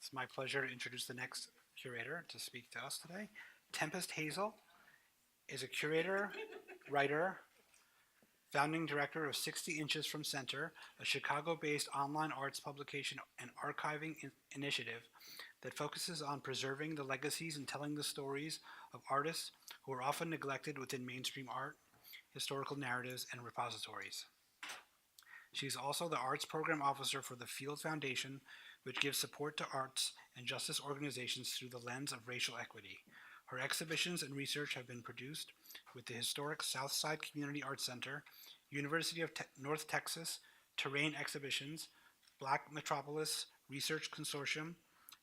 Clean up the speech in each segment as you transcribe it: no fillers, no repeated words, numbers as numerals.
It's my pleasure to introduce the next curator to speak to us today. Tempestt Hazel is a curator, writer, founding director of 60 Inches from Center, a Chicago-based online arts publication and archiving initiative that focuses on preserving the legacies and telling the stories of artists who are often neglected within mainstream art, historical narratives, and repositories. She is also the arts program officer for the Field Foundation, which gives support to arts and justice organizations through the lens of racial equity. Her exhibitions and research have been produced with the historic Southside Community Arts Center, University of North Texas Terrain Exhibitions, Black Metropolis Research Consortium,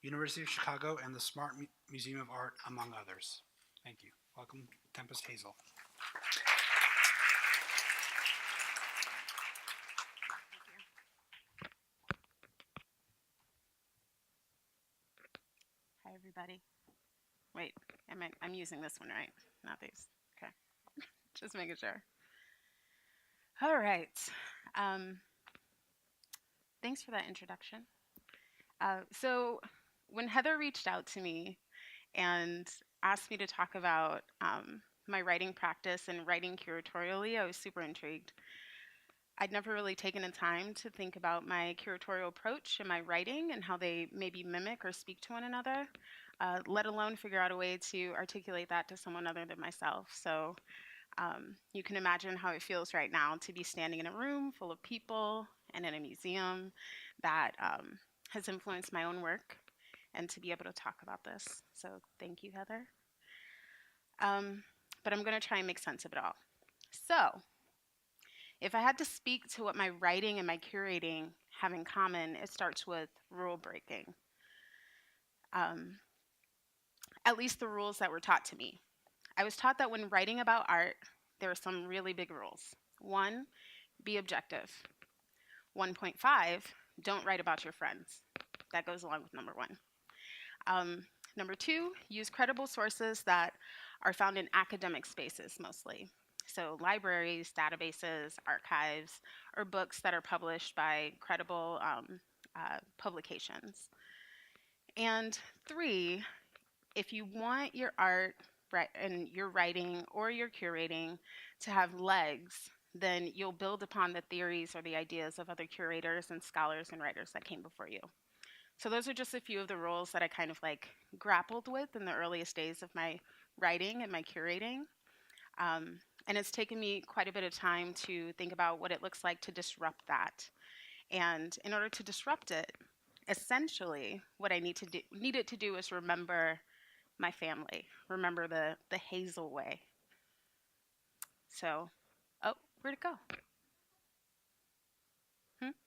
University of Chicago, and the Smart Museum of Art, among others. Thank you. Welcome, Tempestt Hazel. Hi, everybody. Wait, I'm using this one, right? Not these. Okay. Just making sure. All right. Thanks for that introduction. So when Heather reached out to me and asked me to talk about my writing practice and writing curatorially, I was super intrigued. I'd never really taken the time to think about my curatorial approach and my writing and how they maybe mimic or speak to one another, let alone figure out a way to articulate that to someone other than myself. So you can imagine how it feels right now to be standing in a room full of people and in a museum that has influenced my own work, and to be able to talk about this. So thank you, Heather. But I'm going to try and make sense of it all. So if I had to speak to what my writing and my curating have in common, it starts with rule breaking. At least the rules that were taught to me. I was taught that when writing about art, there are some really big rules. 1, be objective. 1.5, don't write about your friends. That goes along with number 1. Number 2, use credible sources that are found in academic spaces mostly. So libraries, databases, archives, or books that are published by credible publications. And 3, if you want your art and your writing or your curating to have legs, then you'll build upon the theories or the ideas of other curators and scholars and writers that came before you. So those are just a few of the rules that I kind of like grappled with in the earliest days of my writing and my curating. And it's taken me quite a bit of time to think about what it looks like to disrupt that. And in order to disrupt it, essentially what I needed to do is remember my family, remember the Hazel way. So, oh, where'd it go?